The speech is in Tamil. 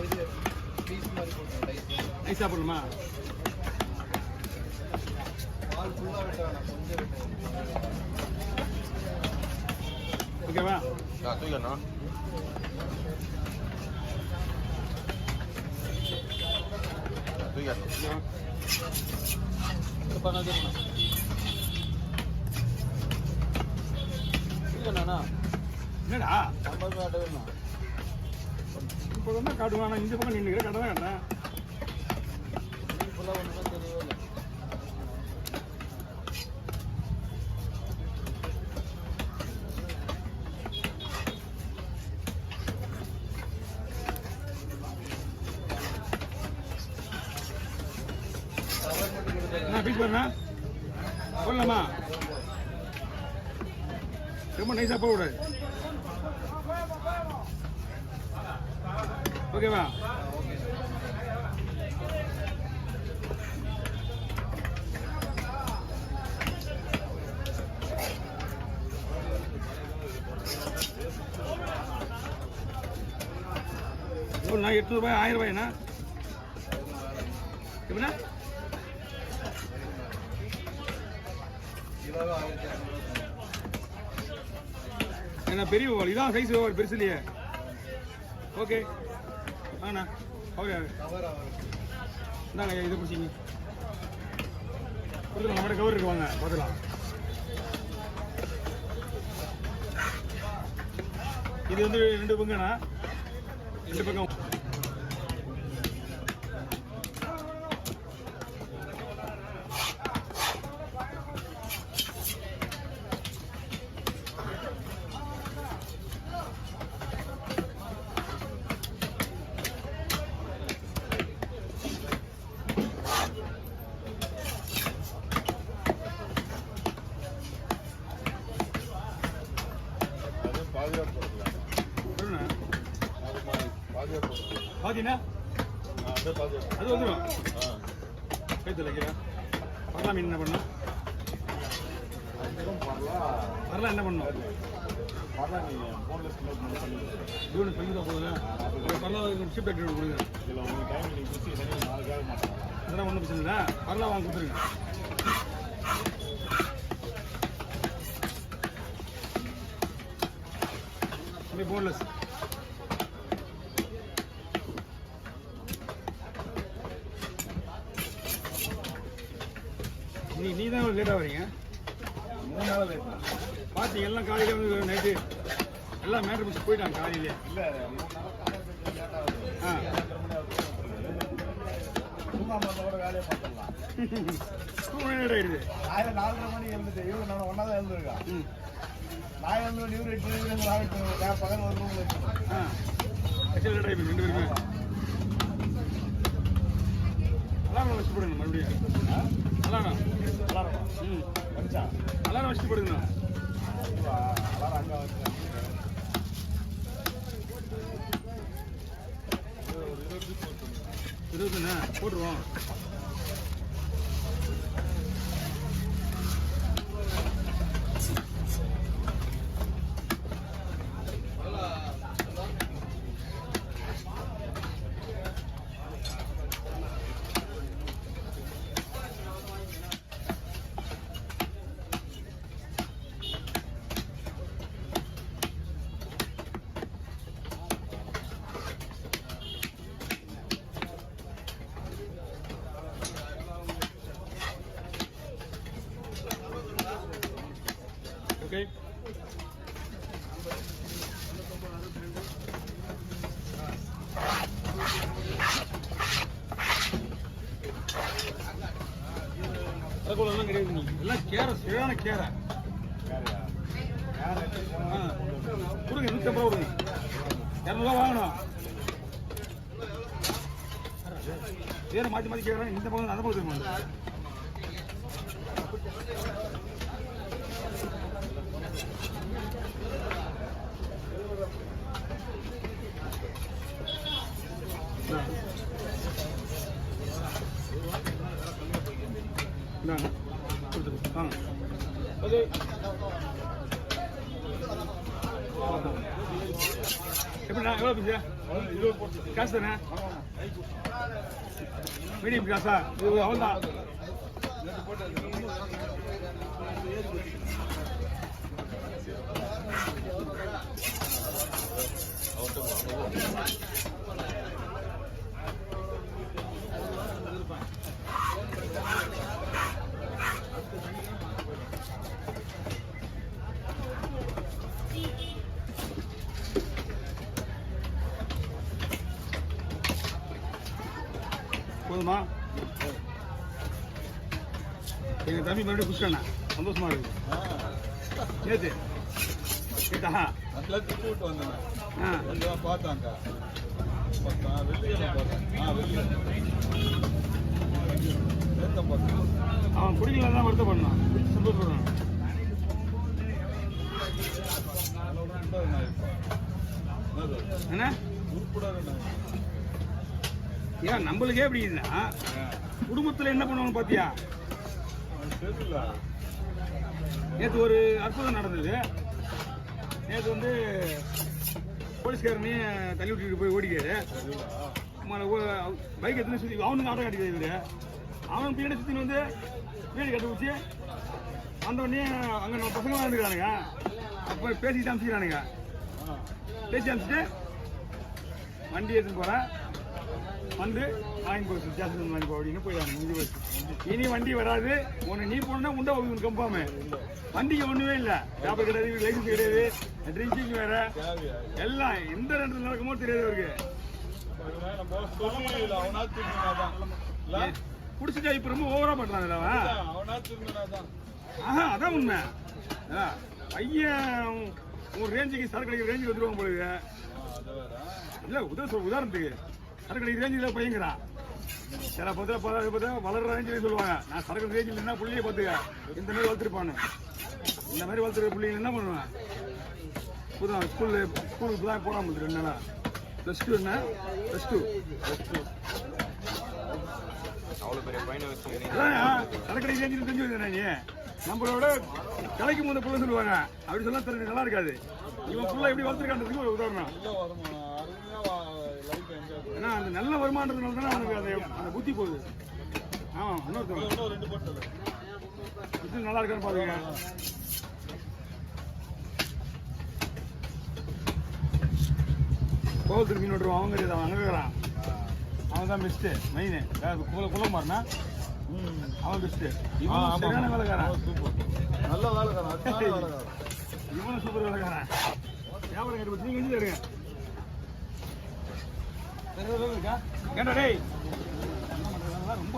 இது பீஸ் மாதிரி போட்டோம். நைஸாக போடணுமா? பால் ஃபுல்லாக வெட்ட வேணாம், கொஞ்சம் வெட்ட. ஓகேவா? தூக்கண்ணா. தூக்கண்ணா. என்னடா இப்போ தான் காட்டுவான். நான் இந்த பக்கம் நின்றுக்கிற கடை தான் கட்டேன். ஃபுல்லாக ஒன்றுமே தெரியவே இல்லை. என்ன பீஸ் பண்ணா போடலாமா? ரொம்ப நைஸாக போடக்கூடாது. ஓகேவா? எவ்வளோண்ணா? 800 ரூபாய் 1000 ரூபாய்ண்ணா? எப்படின்னா கிலோவே 1200. என்ன பெரிய ஓவல் இதான் சைஸ் ஓவல் பெருசு இல்லையே. ஓகே ஆண்ணா ஓகே இந்தாங்க இதை பிடிச்சிங்க கொடுத்துலாம். நம்மகிட்ட கவர் இருக்கு, வாங்க பார்த்துக்கலாம். இது வந்து 2 பங்குண்ணா, 2 பக்கம். பாத்தீங்கன்னா அது வந்துடும். கைத்துல பரலா மீன் என்ன பண்ணும்? பரலா என்ன பண்ணும்? பரலா ஷிப் எடுத்து கொடுங்க. அதெல்லாம் ஒன்றும் பிரச்சனை இல்லை. பரலா வாங்க கொடுத்துருங்க. போன்லெஸ் நீ தான் லேட்டாக வரீங்க. 3 நாள் லேட் பார்த்து எல்லாம் காலையில் வந்து நைட்டு எல்லாம் மேட்ரு முடிச்சு போயிட்டாங்க காலையிலே. இல்லை 3 நாள் ஆ சும்மா கூட வேலையை பார்த்துடலாம். லேட் ஆகிடுது. 4:30 மணி எழுந்துட்டு இவரு நான் ஒன்றா தான் எழுந்துருக்கா. நான் எழுந்து இவரு 8 பகல் 1 ரூம் வச்சுருக்கேன். ஆ ஆக்சுவலி லேட் ஆகிடுது 2 பேருமே. அலாரம் வச்சு போடுங்க மறுபடியும். அலாரம் வச்சா அலாரம் வச்சுட்டு போடுங்கண்ணா. அலாரம் அங்கே வச்சு 20 போட்டுருவோம். ஓகே அதுக்குள்ளெல்லாம் கிடையாது. நீ எல்லாம் கேரை சரியான கேரை கொடுங்க. 150 ரூபா கொடுங்க. 200 ரூபா வாங்கணும். வேற மாற்றி மாற்றி கேட்குறேன். இந்த பக்கம் அந்த பக்கம் இருக்கும். வாங்க ஓகே எப்படிண்ணா எவ்வளோ பீஸா காசு தானே மீடியம் காசா இது அவ்வளோதான் போதுமா எங்கள் தம்பி மறுபடியும் புஷ்கண்ணா சந்தோஷமா இருக்கு நேற்று கேட்டா நல்லா திட்டு விட்டு வந்தேன் ஆ கொஞ்சம் பார்த்தாங்க வெள்ளிக்கிழமை பார்த்தேன் அவன் குடிக்கல தான் வருத்தப்படணும் சந்தோஷப்படணும் என்ன ஏன் நம்மளுக்கே எப்படி இல்லைன்னா குடும்பத்தில் என்ன பண்ணுவாங்க பாத்தியா நேற்று ஒரு அற்புதம் நடந்தது நேற்று வந்து போலீஸ்காரனையும் தள்ளி விட்டுட்டு போய் ஓடிக்காரு பைக் எத்தனை சுற்றி அவனுக்கு ஆட்டம் காட்டிக்காரு இவரு அவன் பின்னாடி சுற்றின்னு வந்து வீடு கட்டு வச்சு அந்த உடனே அங்கே நம்ம பசங்க வந்துக்கிறானுங்க அப்போ பேசிட்டு அனுப்பிச்சிக்கிறானுங்க பேசி அனுப்பிச்சிட்டு வண்டி எடுத்துன்னு போகிறேன் வந்து வாங்கி போச்சு ஸ்டேஷன் வாங்கி போ அப்படின்னு போயிடாங்க முடிஞ்சு போச்சு இனி வண்டி வராது ஒன்று நீ போனா உண்டா உனக்கு கம்பாம வண்டிக்கு ஒன்றுமே இல்லை பேப்பர் கிடையாது லைசன்ஸ் கிடையாது ட்ரிங்கிங் வேற எல்லாம் எந்த ரெண்டு நடக்குமோ தெரியாது அவருக்கு பிடிச்சிட்டா இப்போ ரொம்ப ஓவரா பண்றாங்க ஆஹா அதான் உண்மை பையன் ஒரு ரேஞ்சுக்கு சரக்கு கிடைக்கிற ரேஞ்சுக்கு வந்துருவாங்க போலுங்க இல்லை உதாரணத்துக்கு சரக்கு கிடைக்கிற ரேஞ்சில் பையங்கிறான் சில பார்த்தா வளர்ற ரேஞ்சிலே சொல்லுவாங்க நான் சரக்கு ரேஞ்சில் என்ன புள்ளியே பார்த்துக்க இந்த மாதிரி வளர்த்துருப்பானு இந்த மாதிரி வளர்த்துருக்க பிள்ளைங்க என்ன பண்ணுவேன் புதுதான் ஸ்கூலுக்கு தான் போடாமல் 2 நாளா +2 என்ன +2 அவ்வளோ பெரிய பையனை வச்சு சரக்கு ரேஞ்சில் தெரிஞ்சு வந்தேன் நீ நம்மளோட கலைக்கும் போது புள்ள சொல்லுவாங்க அப்படி சொன்னா தெரிஞ்சு நல்லா இருக்காது இவன் புள்ள எப்படி வளர்த்துருக்கான்றதுக்கு ஒரு உதாரணம் ஏன்னா அந்த நல்ல வருமானதுனால தானே அவனுக்கு அந்த புத்தி போகுது ஆமா இன்னொருத்தவங்க நல்லா இருக்கான்னு பாருங்க கோவத்துக்கு மீன் விட்டுருவான் அவங்க தெரியாது அவன் அனுப்புகிறான் அவன் தான் பெஸ்ட்டு மெயின் குலமாரினா அவன் பெஸ்ட்டு இவன் சரியான வேலைக்காரன் நல்ல வேலைக்காரன் இவனும் சூப்பர் வேலைக்காரன் வியாபாரம் கட்டி வச்சு நீங்க இருங்க ஏன்டா டேய் ரொம்ப